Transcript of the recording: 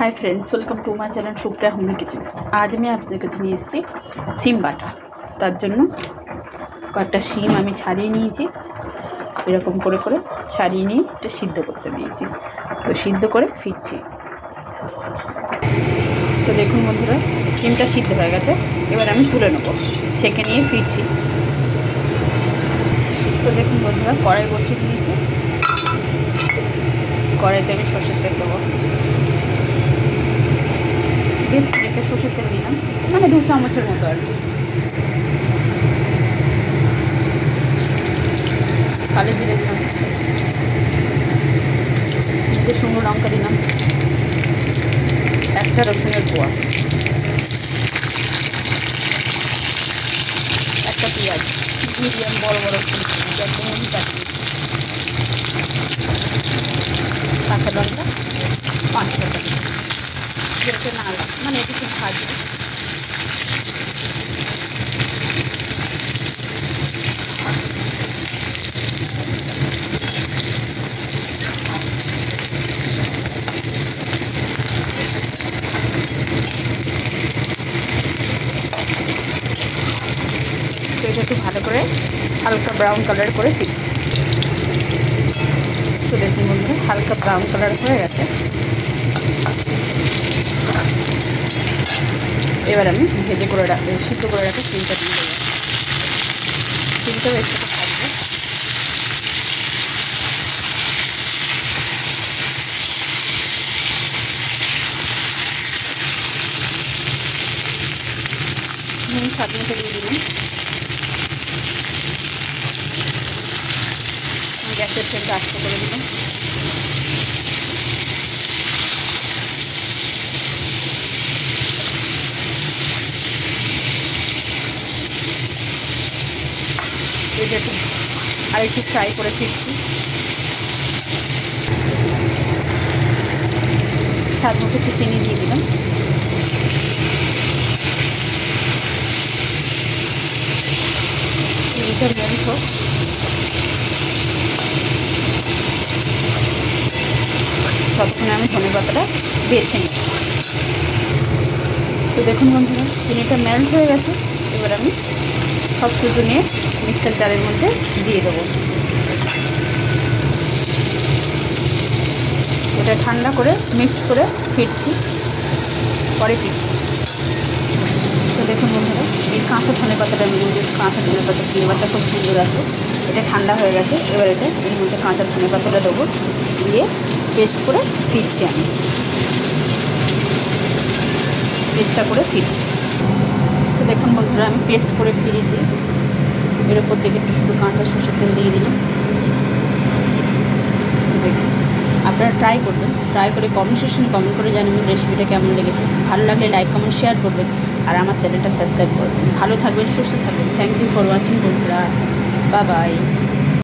Hi friends, welcome to my channel Supriya homely kitchen. आज मैं आपके কাছে নিয়ে এসেছি সিম বাটা। তার জন্য কয়েকটা সিম আমি ছাড়িয়ে নিয়েছি, এরকম করে করে ছাড়িয়ে নিয়ে এটা সিদ্ধ করতে দিয়েছি। তো সিদ্ধ করে ফিরছি। তো দেখুন বন্ধুরা, সিমটা সিদ্ধ হয়ে গেছে। এবার আমি তুলে নেব, ছেঁকে নিয়ে ফিরছি। তো দেখুন বন্ধুরা, কড়াই বসিয়ে দিয়েছি। কড়াইতে আমি সরষের তেল দেবো, বেশ খানিকটা সরষের তেল দিলাম, মানে 2 চামচের মতো আর কি। কালো জিরে দিলাম, দুটো শুকনো লঙ্কা দিলাম, একটা রসুনের কোয়া, একটা পেঁয়াজ মিডিয়াম বড় বড় একদম কাটি, কাঁচা লঙ্কা 5টা যেটা না মানে এদিকে ভাজবো। তো এটা একটু ভালো করে হালকা ব্রাউন কালার করে ফিরছি। তো দেখুন বন্ধুরা, হালকা ব্রাউন কালার হয়ে গেছে। এবার আমি ভেজে করে সিদ্ধ করে রাখা সিমটা দিয়ে দেবো। সিমটাও একটু ভাজবো। স্বাদ মতো দিয়ে দিলাম। গ্যাসের ফ্লেমটা আস্তে করে দিলাম। এটা একটু আরেকটু ফ্রাই করে ফিরছি। স্বাদ মতো একটু চিনি দিয়ে দিলাম। চিনিটা মেল্ট হোক। ততক্ষণে আমি ধনে পাতাটা বেছে নিই। তো দেখুন বন্ধুরা, চিনিটা মেল্ট হয়ে গেছে। এবার আমি সব কিছু নিয়ে মিক্সার জারের মধ্যে দিয়ে দেবো। এটা ঠান্ডা করে মিক্স করে ফিরছি, পরে ফিরছি। তো দেখুন বন্ধুরা, এই কাঁচা ধনে পাতাটা আমি কাঁচা ধনে পাতা ফ্লেভারটা খুব সুন্দর আছে। এটা ঠান্ডা হয়ে গেছে। এবার এটা এর মধ্যে কাঁচা ধনে পাতাটা দেবো, দিয়ে পেস্ট করে ফিরছি। আমি পেস্টটা করে ফিরছি। তো দেখুন বন্ধুরা, আমি পেস্ট করে ফিরেছি। এর উপর থেকে একটু শুধু কাঁচা সরষের তেল দিয়ে দিলাম। দেখুন, আপনারা ট্রাই করবেন, ট্রাই করে কমেন্ট সেকশনে কমেন্ট করে জানাবেন রেসিপিটা কেমন লেগেছে। ভালো লাগলে লাইক কমেন্ট শেয়ার করবেন, আর আমার চ্যানেলটা সাবস্ক্রাইব করবেন। ভালো থাকবেন, সুস্থ থাকবেন। থ্যাংক ইউ ফর ওয়াচিং বন্ধুরা, বাই বাই।